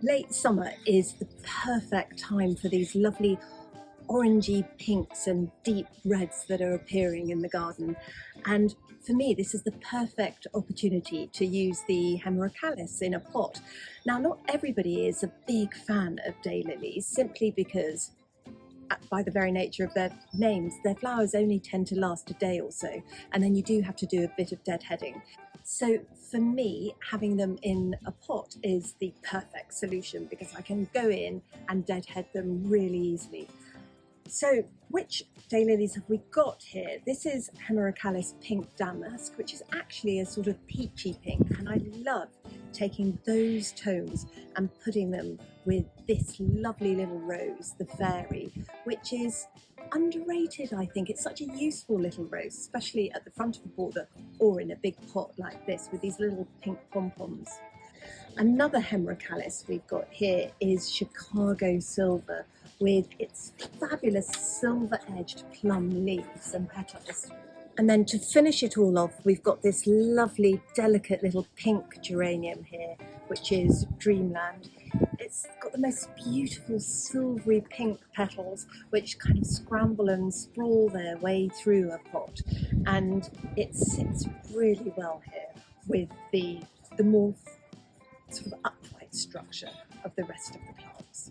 Late summer is the perfect time for these lovely orangey pinks and deep reds that are appearing in the garden. And for me, this is the perfect opportunity to use the hemerocallis in a pot. Now, not everybody is a big fan of daylilies simply because by the very nature of their names, their flowers only tend to last a day or so, and then you do have to do a bit of deadheading. So for me, having them in a pot is the perfect solution because I can go in and deadhead them really easily. So which daylilies have we got here? This is hemerocallis pink damask, which is actually a sort of peachy pink, and I love taking those tones and putting them with this lovely little rose, the fairy, which is underrated, I think. It's such a useful little rose, especially at the front of a border or in a big pot like this with these little pink pom-poms. Another hemerocallis we've got here is Chicago Silver with its fabulous silver-edged plum leaves and petals. And then to finish it all off, we've got this lovely, delicate little pink geranium here, which is Dreamland. It's got the most beautiful silvery pink petals, which kind of scramble and sprawl their way through a pot. And it sits really well here with the more sort of upright structure of the rest of the plants.